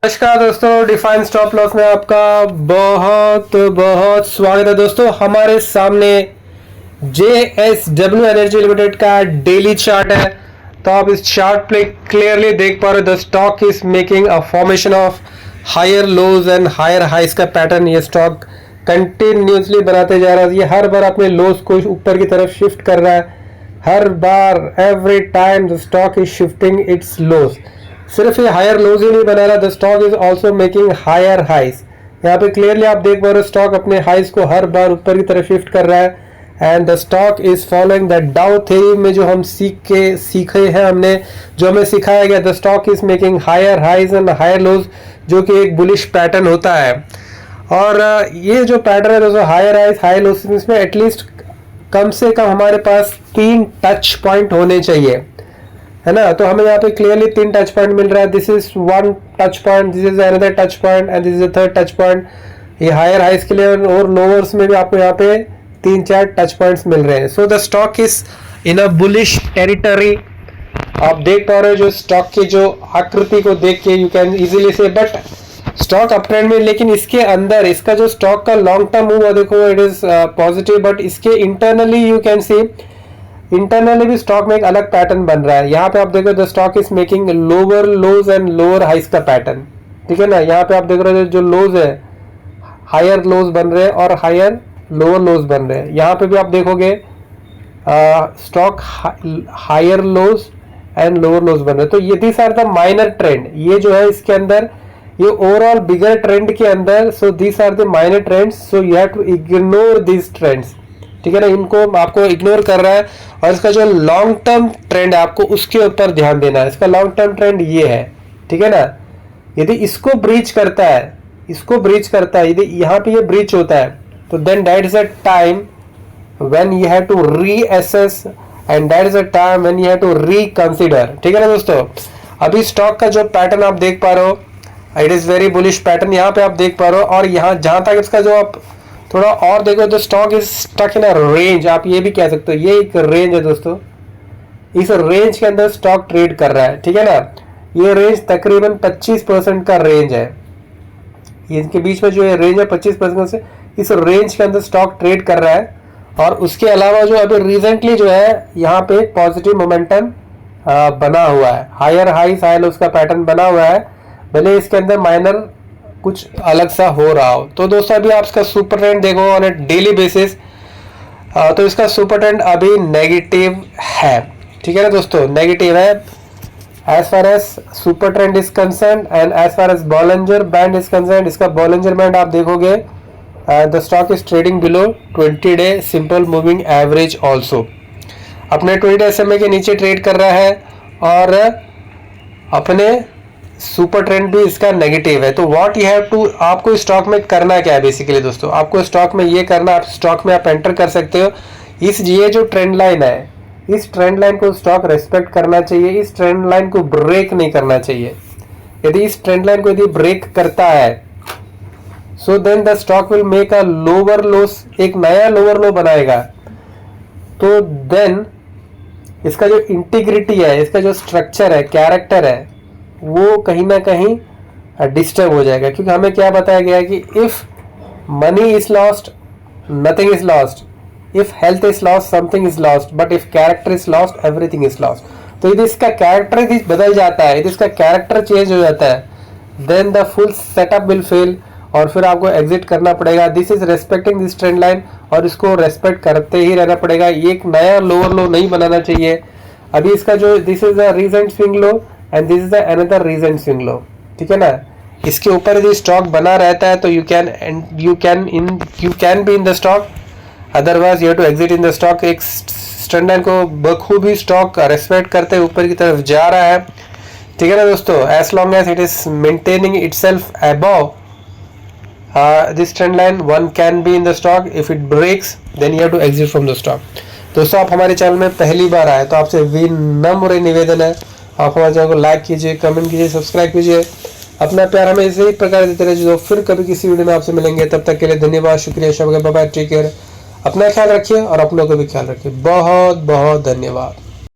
नमस्कार दोस्तों, define stop loss में आपका बहुत बहुत स्वागत है। दोस्तों, हमारे सामने JSW एनर्जी लिमिटेड का डेली चार्ट है। तो आप इस चार्ट पे क्लियरली देख पा रहे हो the stock is making a formation of higher lows and higher highs का पैटर्न। ये स्टॉक कंटिन्यूसली बनाते जा रहा है। ये हर बार अपने लोज को ऊपर की तरफ शिफ्ट कर रहा है। हर बार every time the stock is shifting its lows. सिर्फ ये हायर लोज ही नहीं बना रहा, the stock is also making higher highs. यहाँ पे क्लियरली आप देख पा रहे हो स्टॉक अपने हाइस को हर बार ऊपर की तरफ शिफ्ट कर रहा है। And the stock is following the डाउ थ्योरी में जो हम सीखे हैं, हमने जो हमें सिखाया गया, the stock is making higher highs and higher lows, जो कि एक बुलिश पैटर्न होता है। और ये जो पैटर्न है दोस्तों, हायर हाइज हायर लोज, इसमें एटलीस्ट कम से कम हमारे पास 3 टच पॉइंट होने चाहिए, है ना। तो हमें यहाँ पे क्लियरली 3 टच पॉइंट मिल रहा है। This is 1 touch point, this is another touch point and this is the 3rd touch point. ये हायर हाइस के लिए और लोअर्स में भी आपको यहाँ पे 3-4 टच पॉइंट्स मिल रहे हैं। So the stock is in a bullish territory. आप देख पा रहे हो जो स्टॉक की जो आकृति को देख के यू कैन इजीली से बट स्टॉक अप ट्रेंड में, लेकिन इसके अंदर इसका जो स्टॉक का लॉन्ग टर्म मूव देखो, इट इज पॉजिटिव, बट इसके internally you can see internally भी स्टॉक में एक अलग पैटर्न बन रहा है। यहाँ पे आप देखो the stock is making lower lows and lower highs का पैटर्न, ठीक है ना। यहाँ पे आप देख रहे हो जो लोज है, हायर लोज बन रहे हैं और हायर लोअर लोज बन रहे हैं। यहाँ पे भी आप देखोगे stock higher lows and lower lows बन रहे हैं। तो ये this are the minor trend. ये जो है इसके अंदर ये ओवरऑल बिगर ट्रेंड के अंदर, so this are the minor trends, so you have to ignore this trends, ठीक है ना। इनको आपको इग्नोर कर रहा है और इसका जो लॉन्ग टर्म ट्रेंड है आपको उसके ऊपर ध्यान देना है। इसका लॉन्ग टर्म ट्रेंड ये है, ठीक है ना। यदि इसको ब्रीच करता है, इसको ब्रीच करता है, यदि यहाँ पे ये ब्रीच होता है, तो then that is a time when you have to reassess and that is a time when you have to reconsider, ठीक है ना दोस्तों। अभी स्टॉक का जो पैटर्न आप देख पा रहे हो, it is very bullish pattern, यहाँ पे आप देख पा रहे हो। और यहाँ जहां तक इसका जो आप थोड़ा और देखो तो stock is stuck in a range, आप ये भी कह सकते हो ये एक रेंज है दोस्तों। इस रेंज के अंदर स्टॉक ट्रेड कर रहा है, ठीक है ना। ये रेंज तकरीबन 25% का रेंज है। इनके बीच में जो ये रेंज है 25% से, इस रेंज के अंदर स्टॉक ट्रेड कर रहा है। और उसके अलावा जो अभी रिसेंटली जो है यहाँ पे पॉजिटिव मोमेंटम बना हुआ है, हायर हाइस हायर लोज का पैटर्न बना हुआ है, भले इसके अंदर माइनर कुछ अलग सा हो रहा हो। तो दोस्तों अभी आप इसका सुपर ट्रेंड देखो ऑन ए डेली बेसिस, तो इसका सुपर ट्रेंड अभी नेगेटिव है, ठीक है ना दोस्तों, नेगेटिव है as far as super trend is concern. And as far as Bollinger band is concern, इसका बॉलिंजर बैंड आप देखोगे the stock is trading below 20 day simple moving average also. अपने 20 डे SMA के नीचे ट्रेड कर रहा है और अपने सुपर ट्रेंड भी इसका नेगेटिव है। तो व्हाट यू हैव टू, आपको स्टॉक में करना क्या है बेसिकली दोस्तों, आपको स्टॉक में ये करना, आप स्टॉक में आप एंटर कर सकते हो। ये जो ट्रेंड लाइन है, इस ट्रेंड लाइन को स्टॉक रेस्पेक्ट करना चाहिए, इस ट्रेंड लाइन को ब्रेक नहीं करना चाहिए। यदि इस ट्रेंड लाइन को यदि ब्रेक करता है, so then the stock will make a lower lows, एक नया लोअर लो बनाएगा। तो देन इसका जो इंटीग्रिटी है, इसका जो स्ट्रक्चर है, कैरेक्टर है, वो कहीं ना कहीं डिस्टर्ब हो जाएगा। क्योंकि हमें क्या बताया गया है कि if money is lost nothing is lost, if health is lost something is lost, but if character is lost everything is lost. तो यदि इसका कैरेक्टर यदि बदल जाता है, यदि इसका कैरेक्टर चेंज हो जाता है, then the full setup will fail और फिर आपको एग्जिट करना पड़ेगा। This is respecting this trend line और इसको रेस्पेक्ट करते ही रहना पड़ेगा। ये एक नया लोअर लो नहीं बनाना चाहिए। अभी इसका जो this is the recent swing low and this is the another recent swing low, ठीक है ना। इसके ऊपर यदि स्टॉक बना रहता है तो you can be in the stock, otherwise you have to exit in the stock. एक ट्रेंड लाइन को बखूबी स्टॉक रेस्पेक्ट करते हुए ऊपर की तरफ जा रहा है, ठीक है ना दोस्तों। As long as it is maintaining itself above this trend line, one can be in the stock. If it breaks then you have to exit from the stock. दोस्तों आप हमारे चैनल में पहली बार आए तो आपसे विनम्र निवेदन है, आप हमारे चैनल को लाइक कीजिए, कमेंट कीजिए, सब्सक्राइब कीजिए, अपना प्यार हमें इसी प्रकार देते रहिए। जो फिर कभी किसी वीडियो में आपसे मिलेंगे, तब तक के लिए धन्यवाद, शुक्रिया, शब्द, बाय बाय, टेक केयर, अपना ख्याल रखिए और अपनों का भी ख्याल रखिए। बहुत बहुत धन्यवाद।